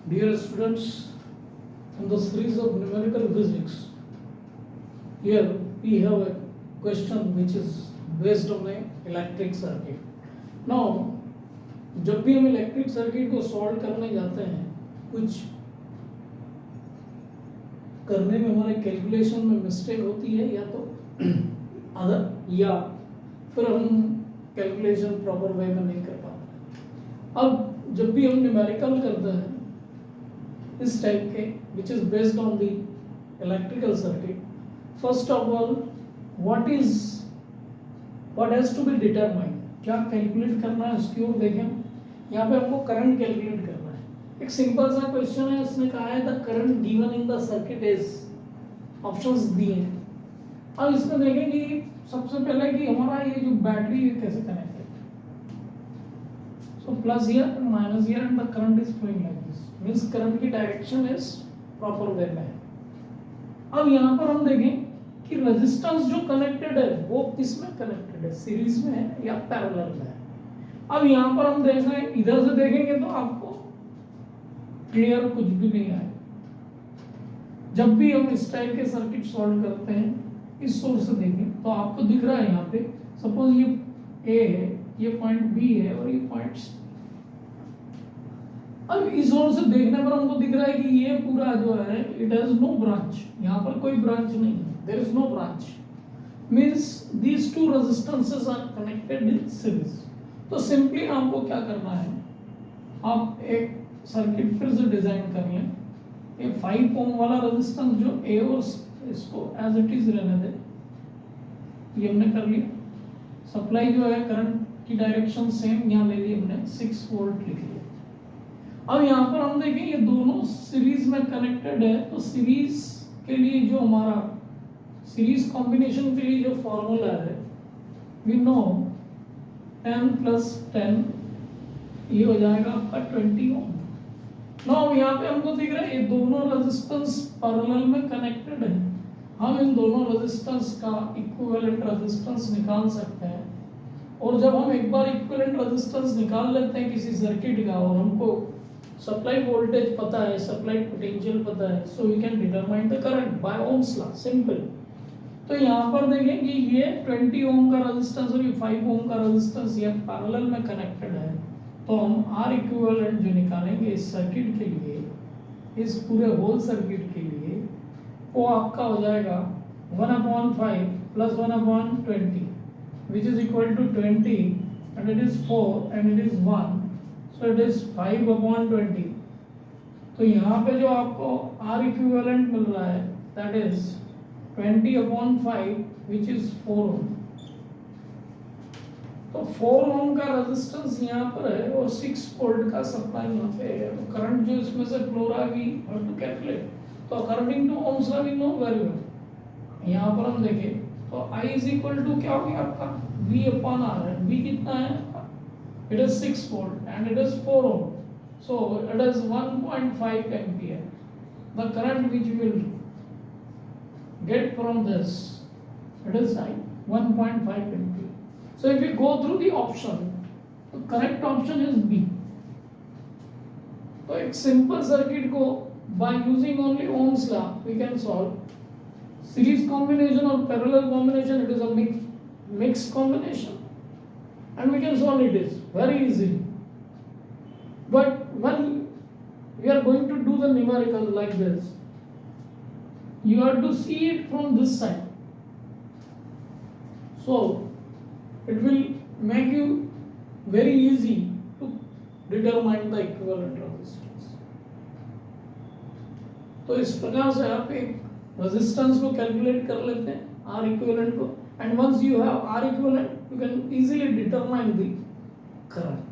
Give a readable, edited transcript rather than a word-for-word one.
Dear students, in the series of numerical physics, here we have a question which is based on an electric circuit. Now, जब भी हम electric circuit को solve करने जाते हैं, कुछ करने में हमारे कैलकुलेशन में मिस्टेक होती है या तो अदर या फिर हम कैलकुलेशन प्रॉपर वे में नहीं कर पाते। अब जब भी हम न्यूमेरिकल करते हैं इस टाइप के which is based on the electrical circuit, first of all what has to be determined, क्या कैलकुलेट करना है उसकी ओर देखें। यहाँ पे हमको करंट कैलकुलेट करना है। एक सिंपल सा क्वेश्चन है, उसने कहा है the current given in the circuit is, options दिए हैं। अब इसमें देखें कि सबसे पहले कि हमारा ये जो बैटरी है कैसे कनेक्ट है। So plus here and minus here and the current is flowing like this, means current की डायरेक्शन इज प्रॉपर वे में है। अब यहाँ पर हम देखें कि रेजिस्टेंस जो कनेक्टेड है वो किस में कनेक्टेड है, सीरीज में है या पैरेलल में है। अब यहाँ पर हम देख रहे हैं, इधर से देखेंगे तो आपको क्लियर कुछ भी नहीं आए। जब भी हम इस टाइप के सर्किट सॉल्व करते हैं इस सोर्स से देखें तो आपको दिख रहा है यहाँ पे सपोज ये ए है, ये पॉइंट बी है और ये पॉइंट सी। अब इस ओर से देखने पर हमको दिख रहा है कि ये पूरा जो है इट हैज नो ब्रांच, यहाँ पर कोई ब्रांच नहीं है, there is no branch, means these two resistances are connected in series. तो सिंपली हमको क्या करना है, आप एक सर्किट फिर से डिजाइन कर लें। ये 5 ओम वाला रेजिस्टेंस जो ए और इसको एज इट इज रहने दे, ये हमने कर लिया। सप्लाई जो है करंट की डायरेक्शन सेम यहाँ ले ली हमने, 6 वोल्ट लिख लिया। अब यहाँ पर हम देखें ये दोनों सीरीज में कनेक्टेड है, तो सीरीज के लिए जो हमारा सीरीज कॉम्बिनेशन के लिए जो फॉर्मूला है, वी नो 10 + 10 ये हो जाएगा आपका 20 ओम। नाउ यहाँ पे हमको दिख रहा है ये दोनों रेजिस्टेंस पैरेलल में कनेक्टेड है। हम इन दोनों रेजिस्टेंस का इक्विवेलेंट रेजिस्टेंस निकाल सकते हैं, और जब हम एक बार इक्विवेलेंट रेजिस्टेंस निकाल लेते हैं किसी सर्किट का और हमको सप्लाई वोल्टेज पता है, सप्लाई पोटेंशियल पता है, so we can determine the current by Ohm's law, simple. तो यहाँ पर देखें कि ये 20 ओम का रेजिस्टेंस और ये 5 ओम का रेजिस्टेंस ये पैरेलल में कनेक्टेड है, तो हम आर इक्विवेलेंट जो निकालेंगे इस सर्किट के लिए, इस पूरे होल सर्किट के लिए, वो आपका हो जाएगा 1/5 + 1/20 which is equal to 20 and it is 4 and it is 1, so it is 5/20। तो यहाँ पे जो आपको आर इक्विवेलेंट मिल रहा है that is 20/5 which is 4 ओम। तो 4 ओम का रेजिस्टेंस यहाँ पर है और 6 वोल्ट का सप्लाई यहाँ पे है, तो करंट जो इसमें से फ्लो रहा है वी हैव टू कैलकुलेट। तो according to Ohm's law we know very well. यहाँ पर हम देखें तो I इज इक्वल टू क्या हो गया आपका V/R है। V कितना है, it is 6 volt and it is 4 ohm, so it is 1.5 ampere. The current which will get from this, it is like 1.5 ampere. So if we go through the option, the correct option is B. तो एक simple circuit को by using only Ohm's law we can solve। Series combination or parallel combination, it is a mixed combination and we can solve it is very easily। But when we are going to do the numerical like this, you have to see it from this side, so it will make you very easy to determine the equivalent resistance। तो इस प्रकार से आप एक resistance को calculate कर लेते हैं, आर इक्विवेलेंट को, and once you have R equivalent you can easily determine the current.